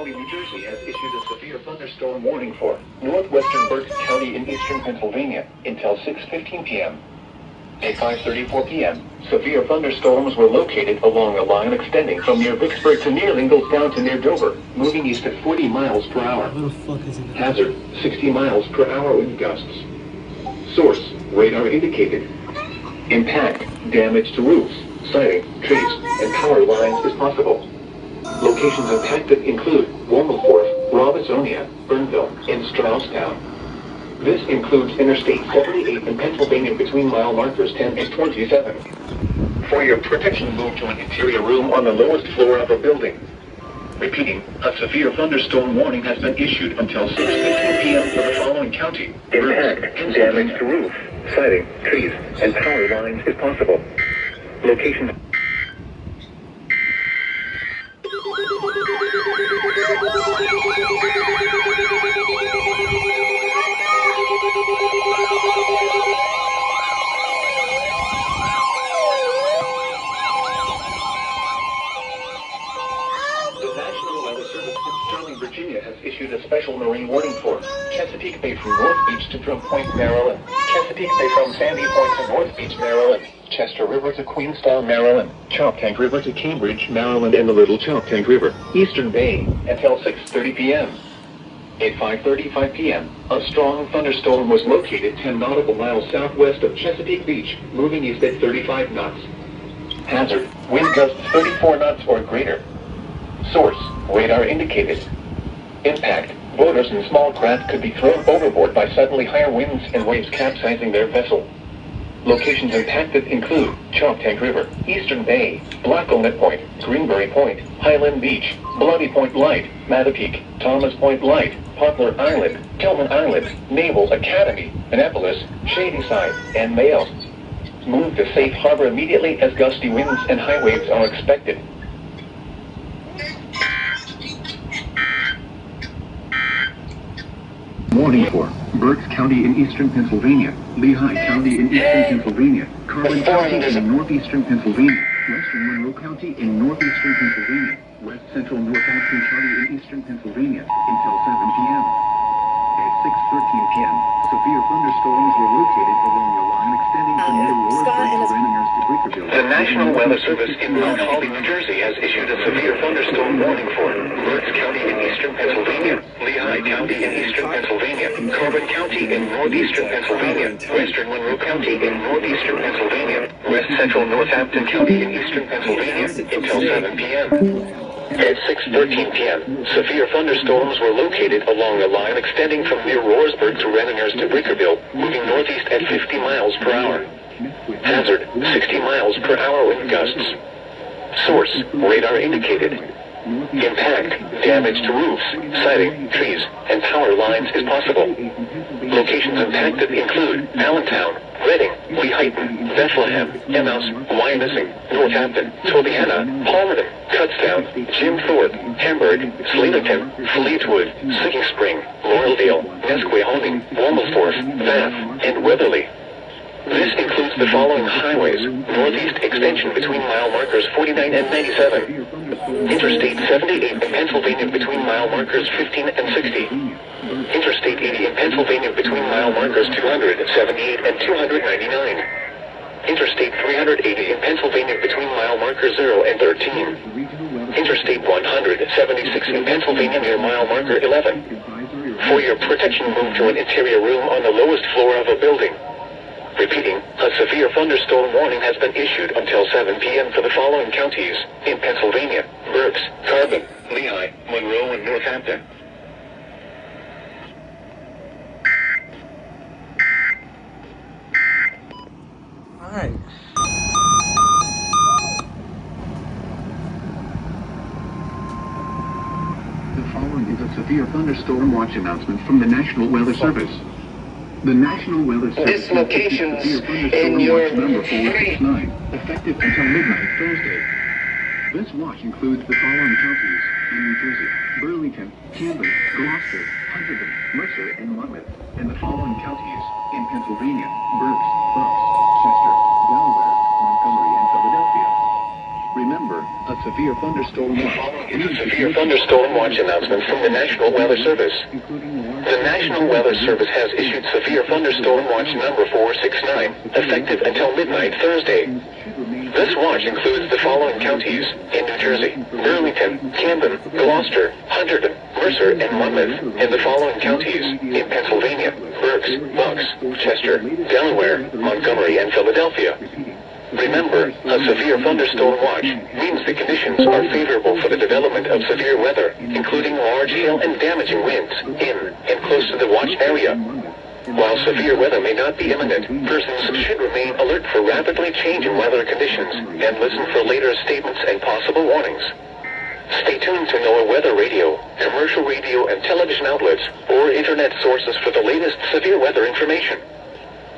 County, New Jersey has issued a severe thunderstorm warning for northwestern Berks County in eastern Pennsylvania until 6:15 p.m. At 5:34 p.m., severe thunderstorms were located along a line extending from near Vicksburg to near Ingalls down to near Dover, moving east at 40 miles per hour. What the fuck is it? Hazard, 60 miles per hour wind gusts. Source, radar indicated. Impact, damage to roofs, siding, trees, and power lines is possible. Locations impacted include Wilberforce, Robisonia, Burnville, and Strausstown. This includes Interstate 78 in Pennsylvania between mile markers 10 and 27. For your protection, move to an interior room on the lowest floor of a building. Repeating, a severe thunderstorm warning has been issued until 6:15 p.m. for the following county. Impact, damage to roof, siding, trees, and power lines is possible. Locations. Virginia has issued a special marine warning for Chesapeake Bay from North Beach to Drum Point, Maryland, Chesapeake Bay from Sandy Point to North Beach, Maryland, Chester River to Queenstown, Maryland, Choptank River to Cambridge, Maryland, and the Little Choptank River, Eastern Bay, until 6:30 p.m. At 5:35 p.m., a strong thunderstorm was located 10 nautical miles southwest of Chesapeake Beach, moving east at 35 knots. Hazard, wind gusts 34 knots or greater. Source, radar indicated. Impact, boaters and small craft could be thrown overboard by suddenly higher winds and waves capsizing their vessel. Locations impacted include Choptank River, Eastern Bay, Blacklenet Point, Greenberry Point, Highland Beach, Bloody Point Light, Mattapique, Thomas Point Light, Poplar Island, Tillman Island, Naval Academy, Annapolis, Shadyside, and Mayo. Move to safe harbor immediately as gusty winds and high waves are expected. Warning for Berks County in eastern Pennsylvania, Lehigh County in eastern Pennsylvania, Carbon County in northeastern Pennsylvania, western Monroe County in northeastern Pennsylvania, west central Northampton County in eastern Pennsylvania, until 7 p.m. At 6:13 p.m., severe thunderstorms were located along a line extending from near Lawrenceburg to Renninger's to Bleekerville. The National Weather Service in Mount Holly, New Jersey has issued a severe thunderstorm warning for Berks County in eastern Pennsylvania, Lehigh County in eastern Pennsylvania, Carbon County in northeastern Pennsylvania, western Monroe County in northeastern Pennsylvania, west central Northampton County in eastern Pennsylvania, until 7 p.m. At 6:13 p.m., severe thunderstorms were located along a line extending from near Roarsburg to Renninger's to Bleekerville, moving northeast at 50 miles per hour. Hazard, 60 miles per hour wind gusts. Source, radar indicated. Impact, damage to roofs, siding, trees, and power lines is possible. Locations impacted include Allentown, Reading, Lehighton, Bethlehem, Emmaus, Wyomissing, Northampton, Tobiana, Palmerton, Kutztown, Jim Thorpe, Hamburg, Slaterton, Fleetwood, Sinking Spring, Laurelville, Nesquehoning, Wilberforce, Bath, and Weatherly. This includes the following highways: northeast extension between mile markers 49 and 97, Interstate 78 in Pennsylvania between mile markers 15 and 60, Interstate 80 in Pennsylvania between mile markers 278 and 299, Interstate 380 in Pennsylvania between mile markers 0 and 13, Interstate 176 in Pennsylvania near mile marker 11. For your protection, move to an interior room on the lowest floor of a building. Repeating, a severe thunderstorm warning has been issued until 7 p.m. for the following counties in Pennsylvania: Berks, Carbon, Lehigh, Monroe, and Northampton. Alright. The following is a severe thunderstorm watch announcement from the National Weather Service. The National Weather Service dislocations in your number 469, effective until midnight Thursday. This watch includes the following counties in New Jersey: Burlington, Camden, Gloucester, Huntingdon, Mercer, and Monmouth, and the following counties in Pennsylvania: Berks, Bucks, Chester, Delaware, Montgomery, and Philadelphia. Remember Remember, a severe thunderstorm watch. Severe thunderstorm watch announcement from the National Weather Service. The National Weather Service has issued severe thunderstorm watch number 469, effective until midnight Thursday. This watch includes the following counties in New Jersey: Burlington, Camden, Gloucester, Hunterdon, Mercer, and Monmouth, and the following counties in Pennsylvania: Berks, Bucks, Chester, Delaware, Montgomery, and Philadelphia. Remember, a severe thunderstorm watch means the conditions are favorable for the development of severe weather, including large hail and damaging winds in and close to the watch area. While severe weather may not be imminent, persons should remain alert for rapidly changing weather conditions and listen for later statements and possible warnings. Stay tuned to NOAA Weather Radio, commercial radio and television outlets, or internet sources for the latest severe weather information.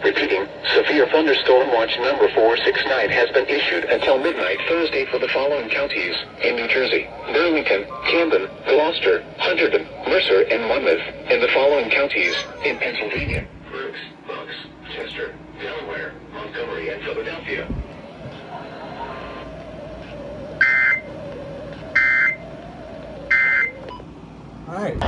Repeating, severe thunderstorm watch number 469 has been issued until midnight Thursday for the following counties in New Jersey: Burlington, Camden, Gloucester, Hunterdon, Mercer, and Monmouth, and the following counties in Pennsylvania: Berks, Bucks, Chester, Delaware, Montgomery, and Philadelphia. Alright.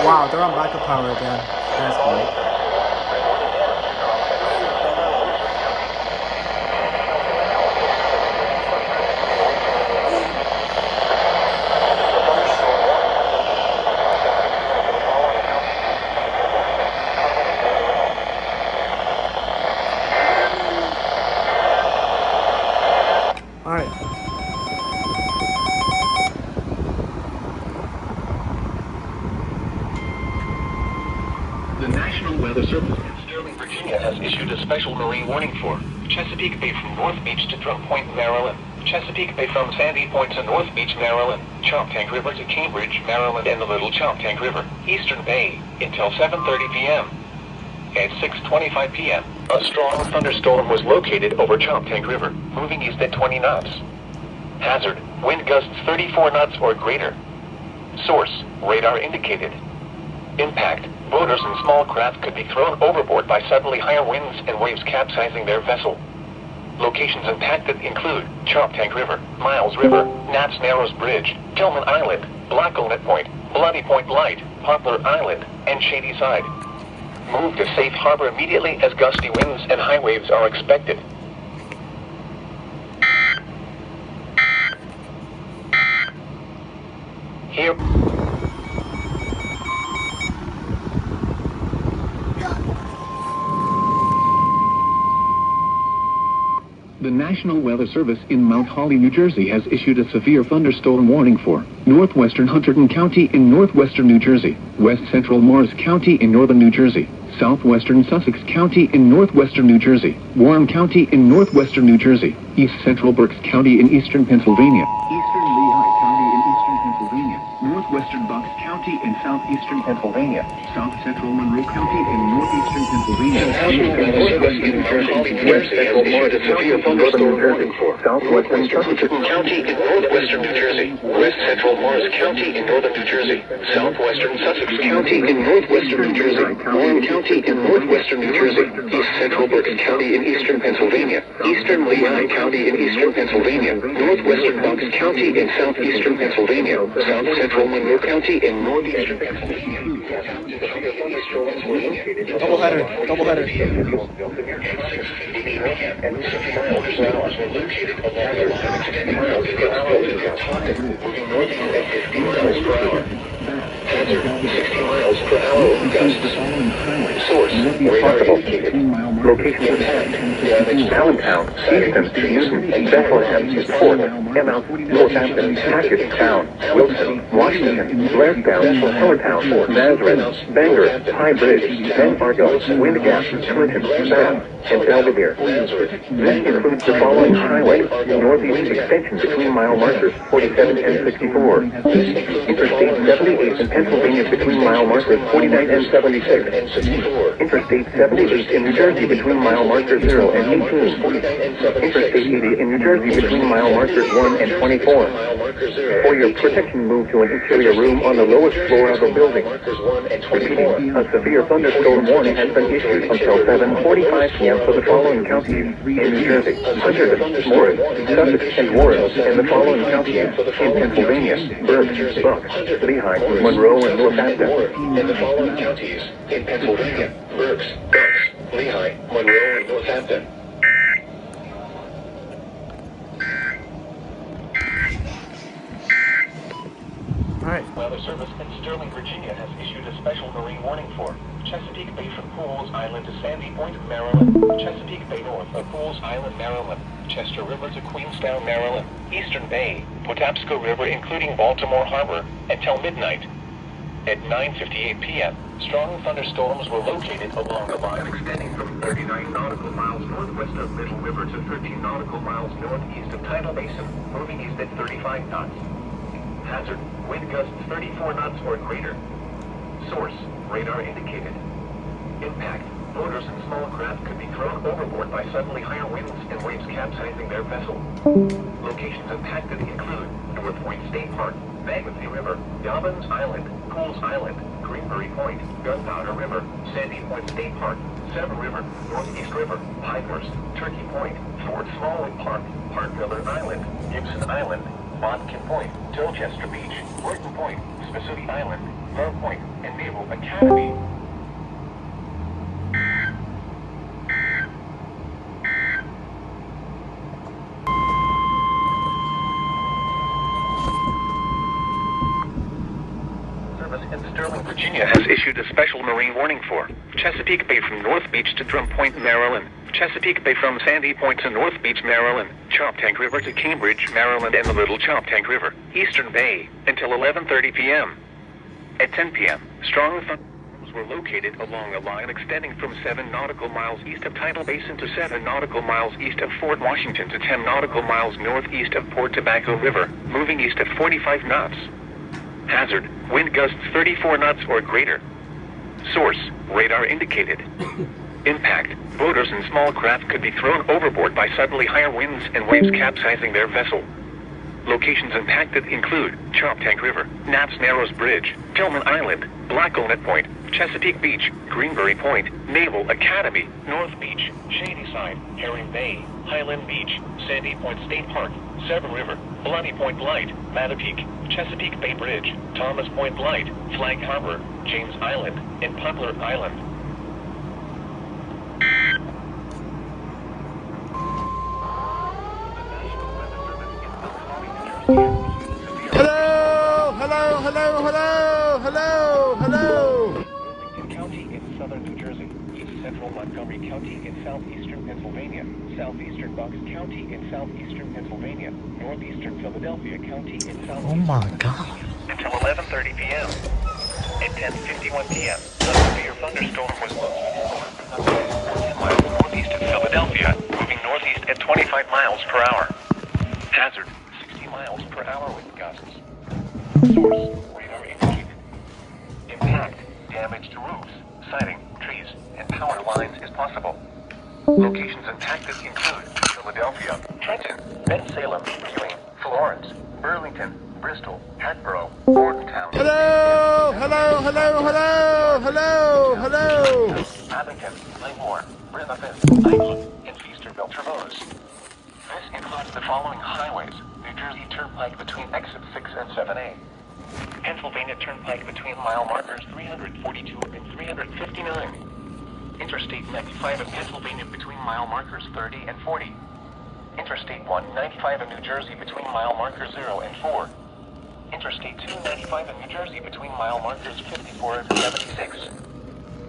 Wow, they're on backup power again. That's great. Alright. The National Weather Service in Sterling, Virginia has issued a special marine warning for Chesapeake Bay from North Beach to Drum Point, Maryland, Chesapeake Bay from Sandy Point to North Beach, Maryland, Choptank River to Cambridge, Maryland, and the Little Choptank River, Eastern Bay, until 7:30 p.m. At 6:25 p.m., a strong thunderstorm was located over Choptank River, moving east at 20 knots. Hazard, wind gusts 34 knots or greater. Source, radar indicated. Impact, boaters and small craft could be thrown overboard by suddenly higher winds and waves capsizing their vessel. Locations impacted include Choptank River, Miles River, Knapp's Narrows Bridge, Tillman Island, Blacklenet Point, Bloody Point Light, Poplar Island, and Shady Side. Move to safe harbor immediately as gusty winds and high waves are expected. Here. The National Weather Service in Mount Holly, New Jersey has issued a severe thunderstorm warning for northwestern Hunterdon County in northwestern New Jersey, west central Morris County in northern New Jersey, southwestern Sussex County in northwestern New Jersey, Warren County in northwestern New Jersey, east central Berks County in eastern Pennsylvania, eastern Lehigh County in eastern Pennsylvania, northwestern Bucks County in southeastern Pennsylvania, south central Monroe County in northeastern Pennsylvania, southwestern Hunterdon County in northwestern New Jersey, west central Morris County in northern New Jersey, southwestern Sussex County in northwestern New Jersey, Warren County in northwestern New Jersey, east central Berks County in eastern Pennsylvania, eastern Lehigh County in eastern Pennsylvania, northwestern Bucks County in southeastern Pennsylvania, south central Monroe County in northeastern Pennsylvania. Double header. And 60 miles per hour were located along the line extending north across moving northeast at 50 miles per hour. Hazard, 60 miles per hour with gusts. Source, radar indicated. Location of damage to Allentown, Easton, Newton, Bethlehem, Fort, Emma, Northampton, Hackettstown, Wilson, Washington, Blairstown, Hellertown, Nazareth, Bangor, High Bridge, San Fargo, Wind Gap, Clinton, Bath, and Belvedere. This includes the following highways: northeast extension between mile markers 47 and 64. Interstate 78 in Pennsylvania between mile markers 49 and 76. Interstate 78 in New Jersey between mile markers 0 and 18. Interstate 80 in New Jersey between mile markers 1 and 24. For your protection, move to an interior room on the lowest floor of the building. Repeating, a severe thunderstorm warning has been issued until 7:45 p.m. for the following counties in New Jersey: Hunterdon, Morris, Sussex, and Warren, and the following counties in Pennsylvania: Berks, Bucks, Lehigh, Monroe, and Northampton. And the following counties in Pennsylvania: Berks, Bucks, Lehigh, Monroe, and Northampton. Alright. Weather Service in Sterling, Virginia has issued a special marine warning for Chesapeake Bay from Pools Island to Sandy Point, Maryland, Chesapeake Bay north of Pools Island, Maryland, Chester River to Queenstown, Maryland, Eastern Bay, Patapsco River including Baltimore Harbor, until midnight. At 9:58 p.m., strong thunderstorms were located along the line extending from 39 nautical miles northwest of Middle River to 13 nautical miles northeast of Tidal Basin, moving east at 35 knots. Hazard, wind gusts 34 knots or greater. Source, radar indicated. Impact, motors and small craft could be thrown overboard by suddenly higher winds and waves capsizing their vessel. Locations impacted include North Point State Park, Magothy River, Dobbins Island, Pools Island, Greenberry Point, Gunpowder River, Sandy Point State Park, Severn River, Northeast River, Pinehurst, Turkey Point, Fort Smallwood Park, Park Miller Island, Gibson Island, Bodkin Point, Dorchester Beach, Wharton Point, Spessooty Island, Murr Point, and Naval Academy. Sterling, Virginia has issued a special marine warning for Chesapeake Bay from North Beach to Drum Point, Maryland, Chesapeake Bay from Sandy Point to North Beach, Maryland, Choptank River to Cambridge, Maryland, and the Little Choptank River, Eastern Bay, until 11:30 p.m. At 10 p.m., strong thunderstorms were located along a line extending from 7 nautical miles east of Tidal Basin to 7 nautical miles east of Fort Washington to 10 nautical miles northeast of Port Tobacco River, moving east at 45 knots. Hazard, wind gusts 34 knots or greater. Source, radar indicated. Impact, boaters and small craft could be thrown overboard by suddenly higher winds and waves capsizing their vessel. Locations impacted include Choptank River, Knapp's Narrows Bridge, Tillman Island, Blackownet Point, Chesapeake Beach, Greenberry Point, Naval Academy, North Beach, Shadyside, Herring Bay, Highland Beach, Sandy Point State Park, Severn River, Bloody Point Light, Mattapique, Chesapeake Bay Bridge, Thomas Point Light, Flag Harbor, James Island, and Poplar Island. Hello. County in southern New Jersey, East Central Montgomery County in southeastern Pennsylvania, southeastern Bucks County in southeastern Pennsylvania, northeastern Philadelphia County in southeastern Oh my God. until 11:30 p.m. At 10:51 p.m., a severe thunderstorm was located 10 miles northeast of Philadelphia, moving northeast at 25 miles per hour. Hazard, 60 miles per hour with gusts. Source, radar indicated. Impact, damage to roofs, siding, trees, and power lines is possible. Locations impacted include Philadelphia, Trenton, Bensalem, Ewing, Florence, Burlington, Bristol, Hatboro, Bordentown. Hello. Abington, Playmore, Brisbane, Eichel, and Feasterville Trevose. This includes the following highways: New Jersey Turnpike between exit 6 and 7A. Pennsylvania Turnpike between mile markers 342 and 359. Interstate 95 in Pennsylvania between mile markers 30 and 40. Interstate 195 in New Jersey between mile markers 0 and 4. Interstate 295 in New Jersey between mile markers 54 and 76.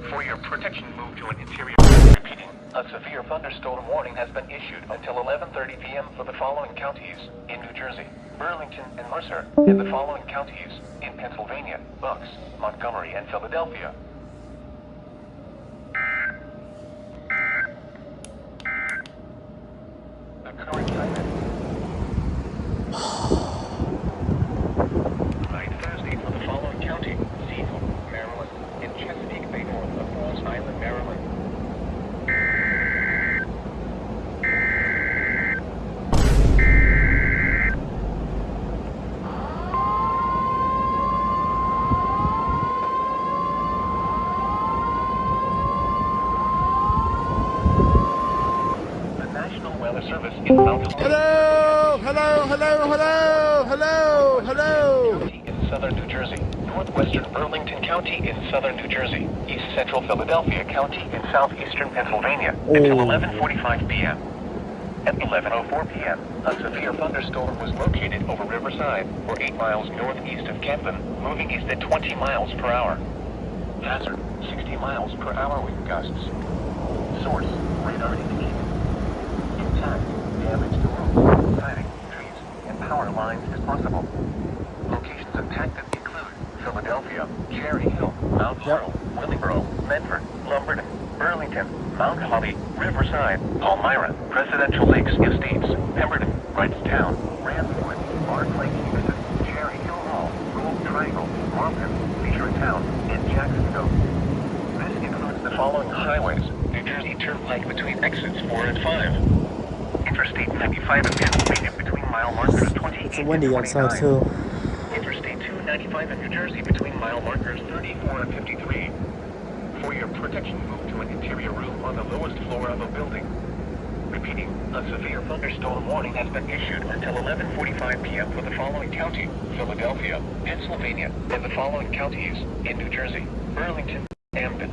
For your protection, move to an interior. Repeating, a severe thunderstorm warning has been issued until 11:30 p.m. for the following counties in New Jersey: Burlington and Mercer, and the following counties in Pennsylvania: Bucks, Montgomery, and Philadelphia. The current climate. Night Thursday for the following county: Seafoam, Maryland, and Chesapeake Bay north of Falls Island, Maryland. The National Weather Service in Mount Hello, hello, hello, hello, hello, hello. County in southern New Jersey, northwestern Burlington County in southern New Jersey, east central Philadelphia County in southeastern Pennsylvania until 11:45 p.m. At 11:04 p.m., a severe thunderstorm was located over Riverside, or 8 miles northeast of Canton, moving east at 20 miles per hour. Hazard: 60 miles per hour wind gusts. Source: radar indicated. Intact, damage to roofs, siding, trees, and power lines is possible. Locations impacted include Philadelphia, Cherry Hill, Mount Laurel, Willingboro, Medford, Lumberton, Burlington, Mount Holly, Riverside, Palmyra, Presidential Lakes Estates, Pemberton, Wrightstown, Ransford, Bark Lake Houston, Cherry Hill Hall, Gold Triangle, Markham, Leisure Town, and Jacksonville. This includes the following highways: New Jersey Turnpike between exits 4 and 5. Interstate 95 in Pennsylvania between mile markers 28 It's and windy 29. outside too. Interstate 295 in New Jersey between mile markers 34 and 53. For your protection, move to an interior room on the lowest floor of a building. Repeating, a severe thunderstorm warning has been issued until 11:45 p.m. for the following county: Philadelphia, Pennsylvania, and the following counties in New Jersey: Burlington, Camden,